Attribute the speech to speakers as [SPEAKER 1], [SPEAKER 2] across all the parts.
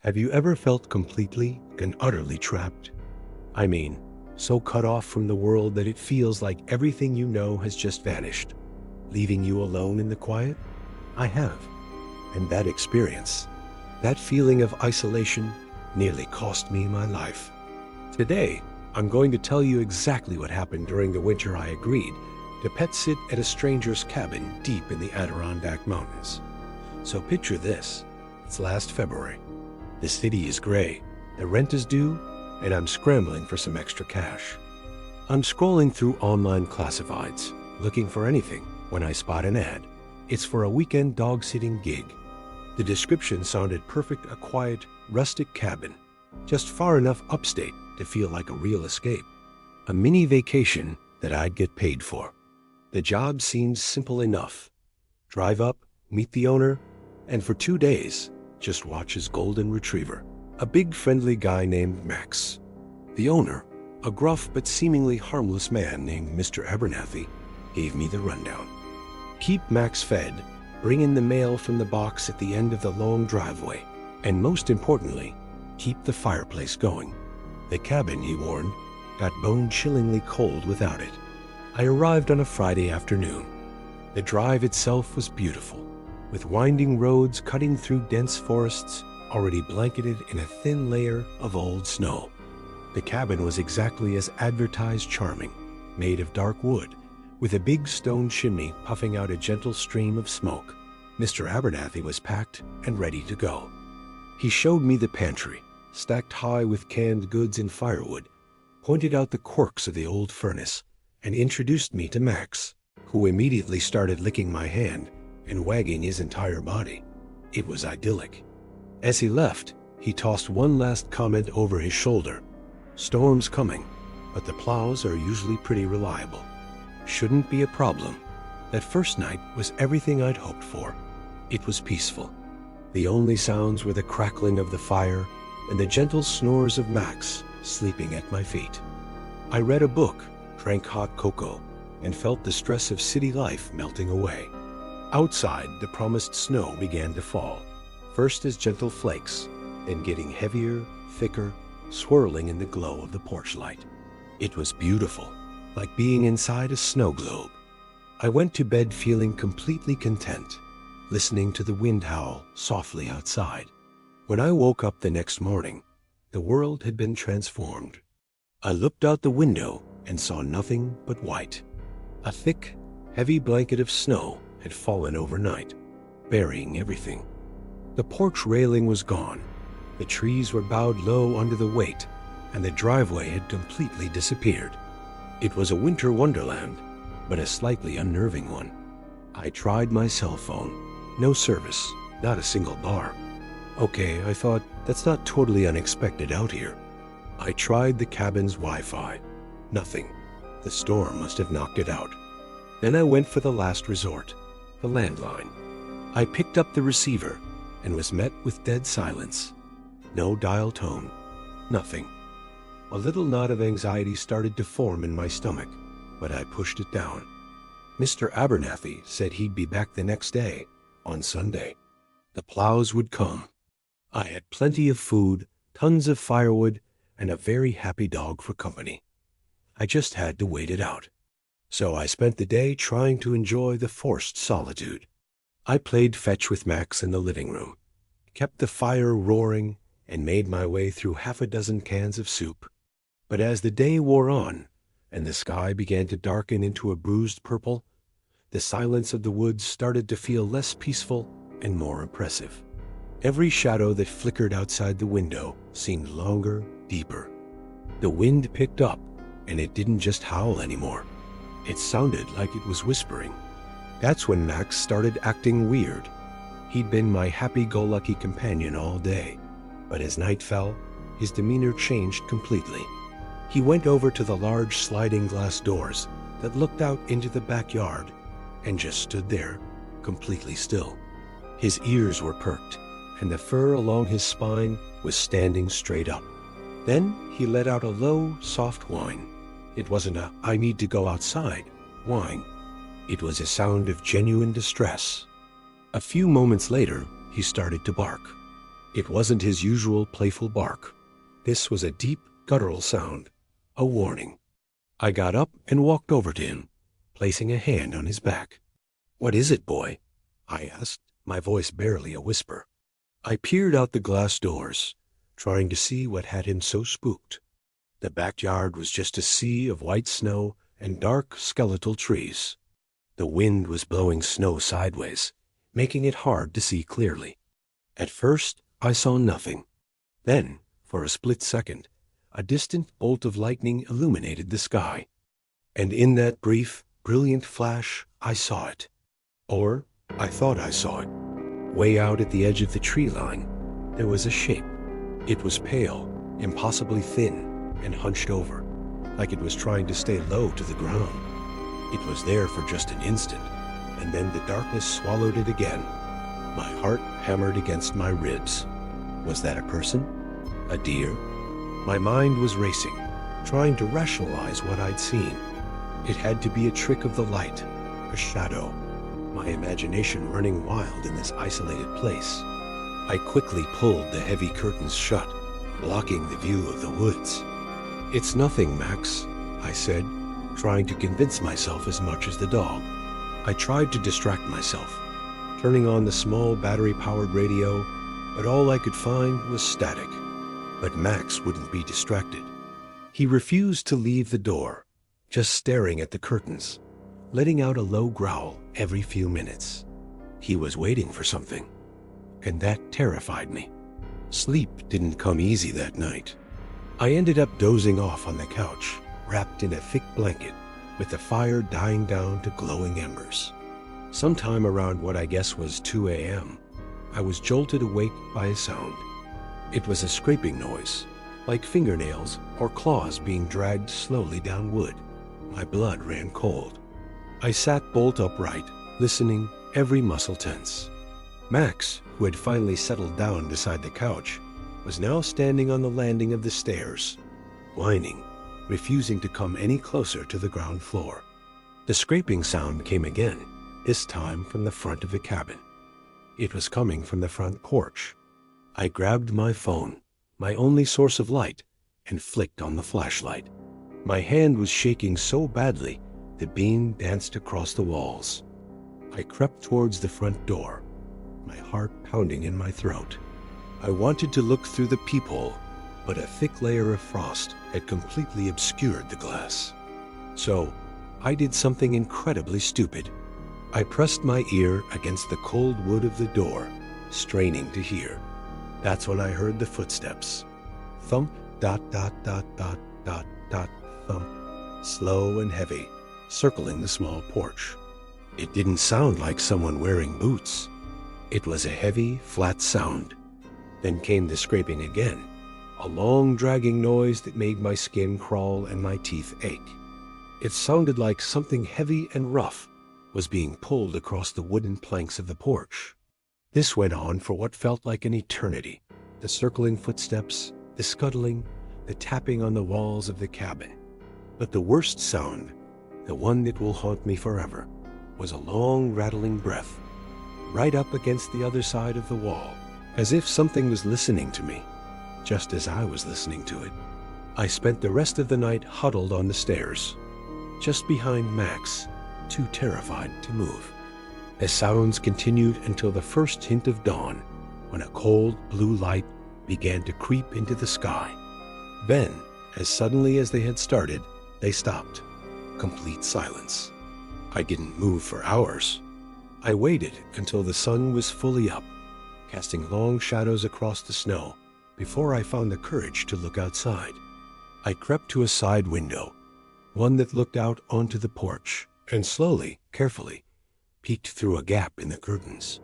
[SPEAKER 1] Have you ever felt completely and utterly trapped? I mean, so cut off from the world that it feels like everything you know has just vanished, leaving you alone in the quiet? I have. And that experience, that feeling of isolation, nearly cost me my life. Today, I'm going to tell you exactly what happened during the winter I agreed to pet sit at a stranger's cabin deep in the Adirondack Mountains. So picture this. It's last February. The city is gray, the rent is due, and I'm scrambling for some extra cash. I'm scrolling through online classifieds, looking for anything, when I spot an ad. It's for a weekend dog-sitting gig. The description sounded perfect, a quiet, rustic cabin, just far enough upstate to feel like a real escape. A mini vacation that I'd get paid for. The job seems simple enough. Drive up, meet the owner, and for 2 days, just watch his golden retriever, a big friendly guy named Max. The owner, a gruff but seemingly harmless man named Mr. Abernathy, gave me the rundown. Keep Max fed, bring in the mail from the box at the end of the long driveway, and most importantly, keep the fireplace going. The cabin, he warned, got bone-chillingly cold without it. I arrived on a Friday afternoon. The drive itself was beautiful, with winding roads cutting through dense forests already blanketed in a thin layer of old snow. The cabin was exactly as advertised, charming, made of dark wood, with a big stone chimney puffing out a gentle stream of smoke. Mr. Abernathy was packed and ready to go. He showed me the pantry, stacked high with canned goods and firewood, pointed out the quirks of the old furnace, and introduced me to Max, who immediately started licking my hand and wagging his entire body. It was idyllic. As he left, he tossed one last comment over his shoulder. Storm's coming, but the plows are usually pretty reliable. Shouldn't be a problem. That first night was everything I'd hoped for. It was peaceful. The only sounds were the crackling of the fire and the gentle snores of Max sleeping at my feet. I read a book, drank hot cocoa, and felt the stress of city life melting away. Outside, the promised snow began to fall, first as gentle flakes, then getting heavier, thicker, swirling in the glow of the porch light. It was beautiful, like being inside a snow globe. I went to bed feeling completely content, listening to the wind howl softly outside. When I woke up the next morning, the world had been transformed. I looked out the window and saw nothing but white. A thick, heavy blanket of snow had fallen overnight, burying everything. The porch railing was gone. The trees were bowed low under the weight, and the driveway had completely disappeared. It was a winter wonderland, but a slightly unnerving one. I tried my cell phone. No service, not a single bar. Okay, I thought, that's not totally unexpected out here. I tried the cabin's Wi-Fi. Nothing. The storm must have knocked it out. Then I went for the last resort, the landline. I picked up the receiver and was met with dead silence. No dial tone. Nothing. A little knot of anxiety started to form in my stomach, but I pushed it down. Mr. Abernathy said he'd be back the next day, on Sunday. The plows would come. I had plenty of food, tons of firewood, and a very happy dog for company. I just had to wait it out. So I spent the day trying to enjoy the forced solitude. I played fetch with Max in the living room, kept the fire roaring, and made my way through half a dozen cans of soup. But as the day wore on, and the sky began to darken into a bruised purple, the silence of the woods started to feel less peaceful and more oppressive. Every shadow that flickered outside the window seemed longer, deeper. The wind picked up, and it didn't just howl anymore. It sounded like it was whispering. That's when Max started acting weird. He'd been my happy-go-lucky companion all day, but as night fell, his demeanor changed completely. He went over to the large sliding glass doors that looked out into the backyard and just stood there, completely still. His ears were perked, and the fur along his spine was standing straight up. Then he let out a low, soft whine. It wasn't a "I need to go outside" whine. It was a sound of genuine distress. A few moments later, he started to bark. It wasn't his usual playful bark. This was a deep, guttural sound, a warning. I got up and walked over to him, placing a hand on his back. "What is it, boy?" I asked, my voice barely a whisper. I peered out the glass doors, trying to see what had him so spooked. The backyard was just a sea of white snow and dark, skeletal trees. The wind was blowing snow sideways, making it hard to see clearly. At first, I saw nothing. Then, for a split second, a distant bolt of lightning illuminated the sky. And in that brief, brilliant flash, I saw it. Or, I thought I saw it. Way out at the edge of the tree line, there was a shape. It was pale, impossibly thin, and hunched over, like it was trying to stay low to the ground. It was there for just an instant, and then the darkness swallowed it again. My heart hammered against my ribs. Was that a person? A deer? My mind was racing, trying to rationalize what I'd seen. It had to be a trick of the light, a shadow. My imagination running wild in this isolated place. I quickly pulled the heavy curtains shut, blocking the view of the woods. "It's nothing, Max," I said, trying to convince myself as much as the dog. I tried to distract myself, turning on the small battery-powered radio, but all I could find was static. But Max wouldn't be distracted. He refused to leave the door, just staring at the curtains, letting out a low growl every few minutes. He was waiting for something, and that terrified me. Sleep didn't come easy that night. I ended up dozing off on the couch, wrapped in a thick blanket, with the fire dying down to glowing embers. Sometime around what I guess was 2 a.m., I was jolted awake by a sound. It was a scraping noise, like fingernails or claws being dragged slowly down wood. My blood ran cold. I sat bolt upright, listening, every muscle tense. Max, who had finally settled down beside the couch, was now standing on the landing of the stairs, whining, refusing to come any closer to the ground floor. The scraping sound came again, this time from the front of the cabin. It was coming from the front porch. I grabbed my phone, my only source of light, and flicked on the flashlight. My hand was shaking so badly, the beam danced across the walls. I crept towards the front door, my heart pounding in my throat. I wanted to look through the peephole, but a thick layer of frost had completely obscured the glass. So, I did something incredibly stupid. I pressed my ear against the cold wood of the door, straining to hear. That's when I heard the footsteps. Thump, dot, dot, dot, dot, dot, dot, thump. Slow and heavy, circling the small porch. It didn't sound like someone wearing boots. It was a heavy, flat sound. Then came the scraping again, a long, dragging noise that made my skin crawl and my teeth ache. It sounded like something heavy and rough was being pulled across the wooden planks of the porch. This went on for what felt like an eternity. The circling footsteps, the scuttling, the tapping on the walls of the cabin. But the worst sound, the one that will haunt me forever, was a long, rattling breath, right up against the other side of the wall, as if something was listening to me, just as I was listening to it. I spent the rest of the night huddled on the stairs, just behind Max, too terrified to move. The sounds continued until the first hint of dawn, when a cold blue light began to creep into the sky. Then, as suddenly as they had started, they stopped. Complete silence. I didn't move for hours. I waited until the sun was fully up, casting long shadows across the snow, before I found the courage to look outside. I crept to a side window, one that looked out onto the porch, and slowly, carefully, peeked through a gap in the curtains.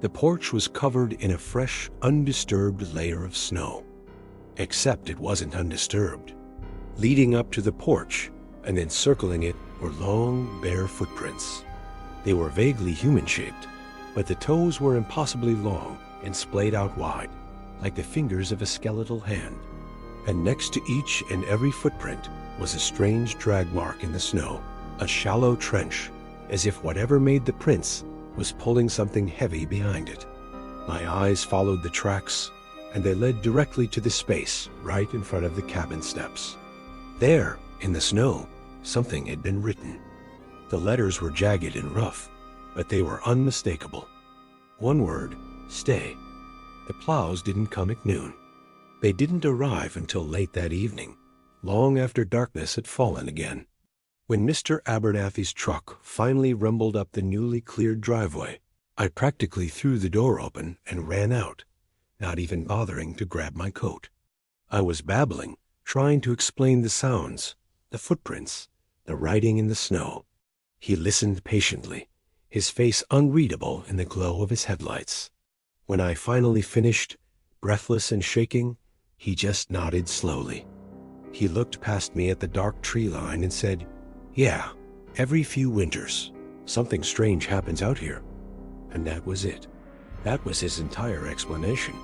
[SPEAKER 1] The porch was covered in a fresh, undisturbed layer of snow. Except it wasn't undisturbed. Leading up to the porch, and then circling it, were long, bare footprints. They were vaguely human-shaped, but the toes were impossibly long and splayed out wide, like the fingers of a skeletal hand. And next to each and every footprint was a strange drag mark in the snow, a shallow trench, as if whatever made the prints was pulling something heavy behind it. My eyes followed the tracks, and they led directly to the space right in front of the cabin steps. There, in the snow, something had been written. The letters were jagged and rough, but they were unmistakable. One word, stay. The plows didn't come at noon. They didn't arrive until late that evening, long after darkness had fallen again. When Mr. Abernathy's truck finally rumbled up the newly cleared driveway, I practically threw the door open and ran out, not even bothering to grab my coat. I was babbling, trying to explain the sounds, the footprints, the writing in the snow. He listened patiently, his face unreadable in the glow of his headlights. When I finally finished, breathless and shaking, he just nodded slowly. He looked past me at the dark tree line and said, "Yeah, every few winters, something strange happens out here." And that was it. That was his entire explanation.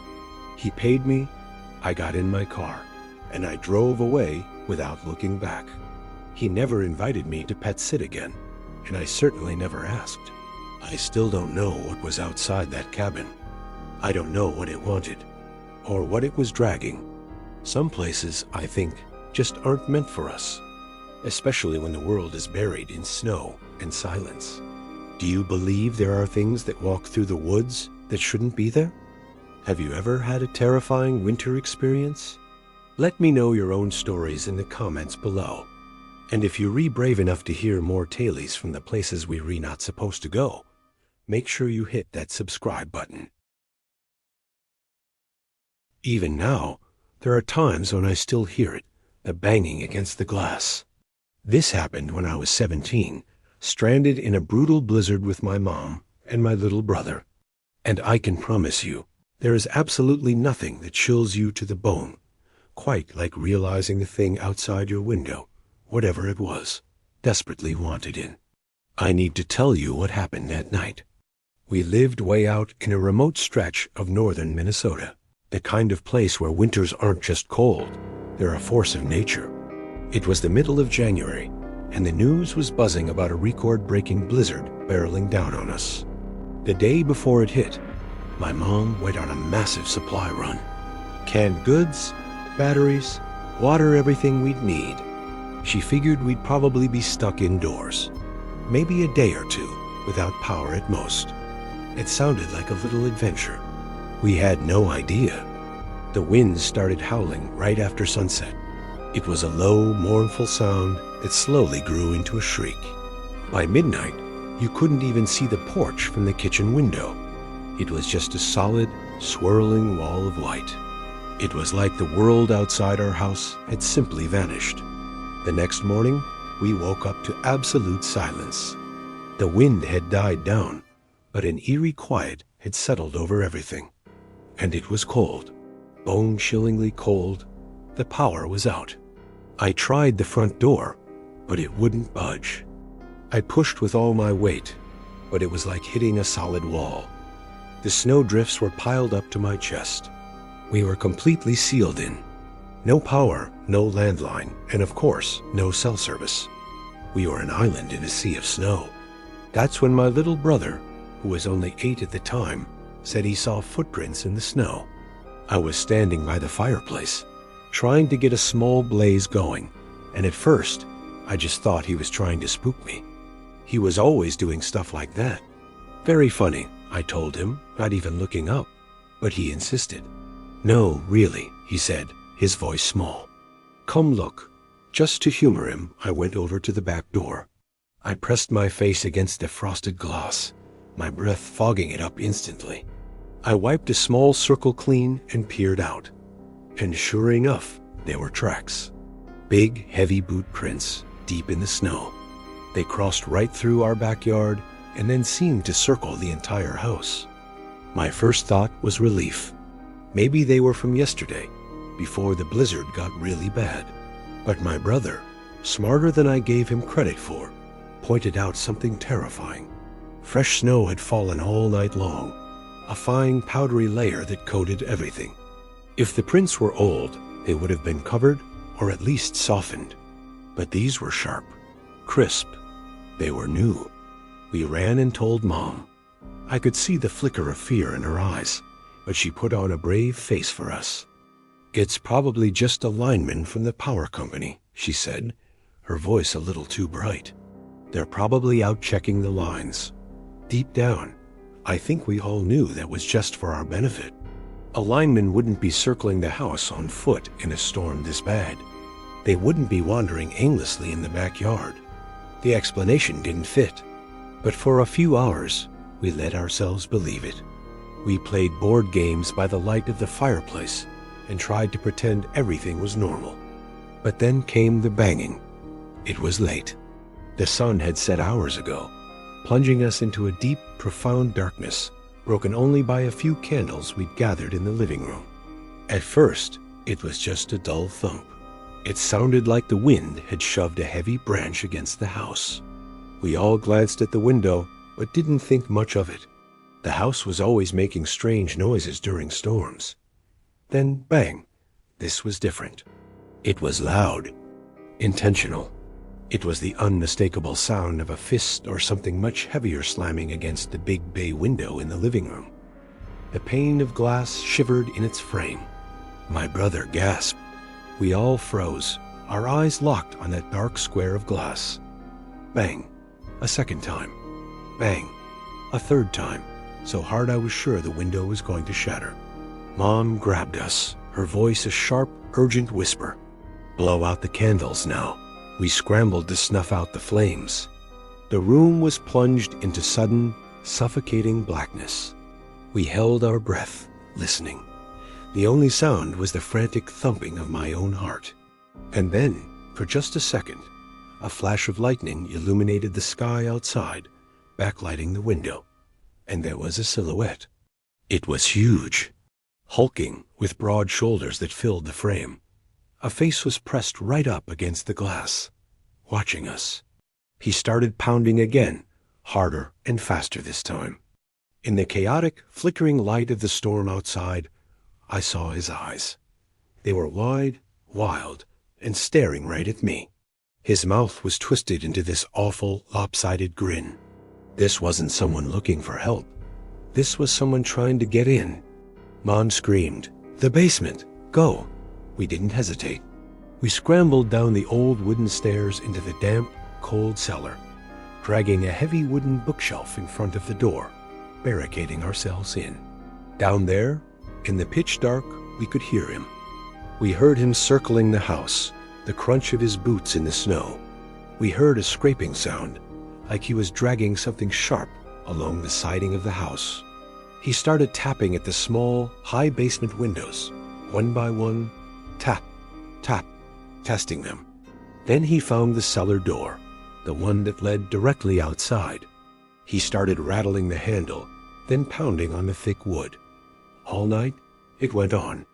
[SPEAKER 1] He paid me, I got in my car, and I drove away without looking back. He never invited me to pet sit again, and I certainly never asked. I still don't know what was outside that cabin. I don't know what it wanted, or what it was dragging. Some places, I think, just aren't meant for us, especially when the world is buried in snow and silence. Do you believe there are things that walk through the woods that shouldn't be there? Have you ever had a terrifying winter experience? Let me know your own stories in the comments below. And if you're brave enough to hear more tales from the places we're not supposed to go, make sure you hit that subscribe button. Even now, there are times when I still hear it, the banging against the glass. This happened when I was 17, stranded in a brutal blizzard with my mom and my little brother. And I can promise you, there is absolutely nothing that chills you to the bone, quite like realizing the thing outside your window, whatever it was, desperately wanted in. I need to tell you what happened that night. We lived way out in a remote stretch of northern Minnesota, the kind of place where winters aren't just cold, they're a force of nature. It was the middle of January, and the news was buzzing about a record-breaking blizzard barreling down on us. The day before it hit, my mom went on a massive supply run. Canned goods, batteries, water, everything we'd need. She figured we'd probably be stuck indoors, maybe a day or two, without power at most. It sounded like a little adventure. We had no idea. The winds started howling right after sunset. It was a low, mournful sound that slowly grew into a shriek. By midnight, you couldn't even see the porch from the kitchen window. It was just a solid, swirling wall of white. It was like the world outside our house had simply vanished. The next morning, we woke up to absolute silence. The wind had died down, but an eerie quiet had settled over everything. And it was cold, bone-chillingly cold. The power was out. I tried the front door, but it wouldn't budge. I pushed with all my weight, but it was like hitting a solid wall. The snowdrifts were piled up to my chest. We were completely sealed in. No power, no landline, and of course, no cell service. We were an island in a sea of snow. That's when my little brother, who was only 8 at the time, said he saw footprints in the snow. I was standing by the fireplace, trying to get a small blaze going, and at first, I just thought he was trying to spook me. He was always doing stuff like that. Very funny, I told him, not even looking up, but he insisted. No, really, he said, his voice small. Come look. Just to humor him, I went over to the back door. I pressed my face against the frosted glass, my breath fogging it up instantly. I wiped a small circle clean and peered out. And sure enough, there were tracks. Big, heavy boot prints, deep in the snow. They crossed right through our backyard and then seemed to circle the entire house. My first thought was relief. Maybe they were from yesterday, before the blizzard got really bad. But my brother, smarter than I gave him credit for, pointed out something terrifying. Fresh snow had fallen all night long, a fine powdery layer that coated everything. If the prints were old, they would have been covered or at least softened. But these were sharp, crisp. They were new. We ran and told Mom. I could see the flicker of fear in her eyes, but she put on a brave face for us. "It's probably just a lineman from the power company," she said, her voice a little too bright. "They're probably out checking the lines." Deep down, I think we all knew that was just for our benefit. A lineman wouldn't be circling the house on foot in a storm this bad. They wouldn't be wandering aimlessly in the backyard. The explanation didn't fit. But for a few hours, we let ourselves believe it. We played board games by the light of the fireplace and tried to pretend everything was normal. But then came the banging. It was late. The sun had set hours ago, plunging us into a deep, profound darkness, broken only by a few candles we'd gathered in the living room. At first, it was just a dull thump. It sounded like the wind had shoved a heavy branch against the house. We all glanced at the window, but didn't think much of it. The house was always making strange noises during storms. Then, bang! This was different. It was loud. Intentional. It was the unmistakable sound of a fist or something much heavier slamming against the big bay window in the living room. The pane of glass shivered in its frame. My brother gasped. We all froze, our eyes locked on that dark square of glass. Bang! A second time. Bang! A third time, so hard I was sure the window was going to shatter. Mom grabbed us, her voice a sharp, urgent whisper. "Blow out the candles now." We scrambled to snuff out the flames. The room was plunged into sudden, suffocating blackness. We held our breath, listening. The only sound was the frantic thumping of my own heart. And then, for just a second, a flash of lightning illuminated the sky outside, backlighting the window. And there was a silhouette. It was huge, hulking, with broad shoulders that filled the frame. A face was pressed right up against the glass, watching us. He started pounding again, harder and faster this time. In the chaotic, flickering light of the storm outside, I saw his eyes. They were wide, wild, and staring right at me. His mouth was twisted into this awful, lopsided grin. This wasn't someone looking for help. This was someone trying to get in. Mom screamed, "The basement! Go!" We didn't hesitate. We scrambled down the old wooden stairs into the damp, cold cellar, dragging a heavy wooden bookshelf in front of the door, barricading ourselves in. Down there, in the pitch dark, we could hear him. We heard him circling the house, the crunch of his boots in the snow. We heard a scraping sound, like he was dragging something sharp along the siding of the house. He started tapping at the small, high basement windows, one by one, tap, tap, testing them. Then he found the cellar door, the one that led directly outside. He started rattling the handle, then pounding on the thick wood. All night, it went on.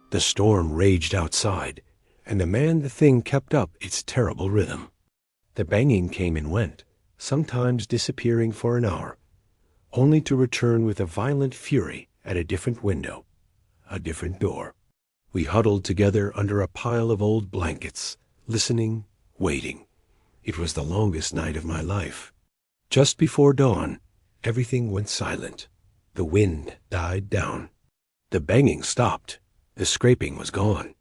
[SPEAKER 1] The storm raged outside, and the thing kept up its terrible rhythm. The banging came and went, sometimes disappearing for an hour, only to return with a violent fury at a different window, a different door. We huddled together under a pile of old blankets, listening, waiting. It was the longest night of my life. Just before dawn, everything went silent. The wind died down. The banging stopped. The scraping was gone.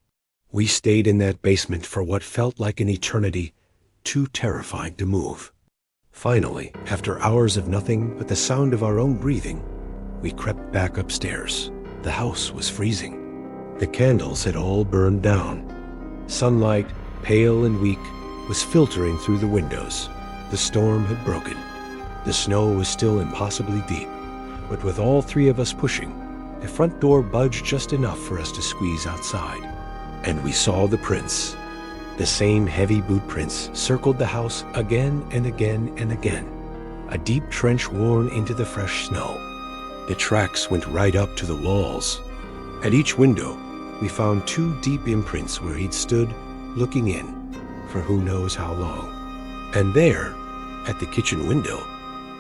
[SPEAKER 1] We stayed in that basement for what felt like an eternity, too terrifying to move. Finally, after hours of nothing but the sound of our own breathing, we crept back upstairs. The house was freezing. The candles had all burned down. Sunlight, pale and weak, was filtering through the windows. The storm had broken. The snow was still impossibly deep, but with all three of us pushing, the front door budged just enough for us to squeeze outside. And we saw the prints. The same heavy boot prints circled the house again and again and again, a deep trench worn into the fresh snow. The tracks went right up to the walls. At each window, we found 2 deep imprints where he'd stood, looking in, for who knows how long. And there, at the kitchen window,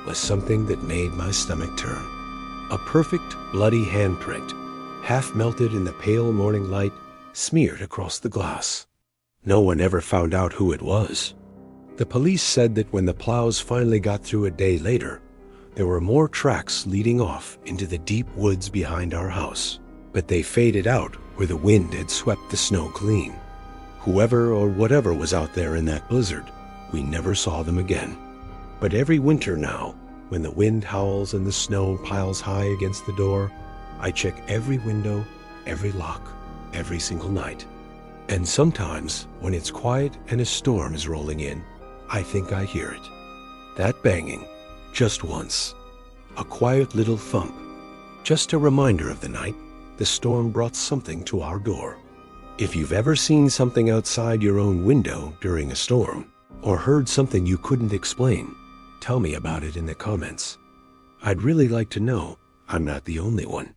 [SPEAKER 1] was something that made my stomach turn. A perfect, bloody handprint, half melted in the pale morning light, smeared across the glass. No one ever found out who it was. The police said that when the plows finally got through a day later, There were more tracks leading off into the deep woods behind our house, but they faded out where the wind had swept the snow clean. Whoever or whatever was out there in that blizzard, we never saw them again. But every winter now, when the wind howls and the snow piles high against the door, I check every window, every lock, every single night. And sometimes, when it's quiet and a storm is rolling in, I think I hear it. That banging, just once. A quiet little thump. Just a reminder of the night the storm brought something to our door. If you've ever seen something outside your own window during a storm, or heard something you couldn't explain, tell me about it in the comments. I'd really like to know I'm not the only one.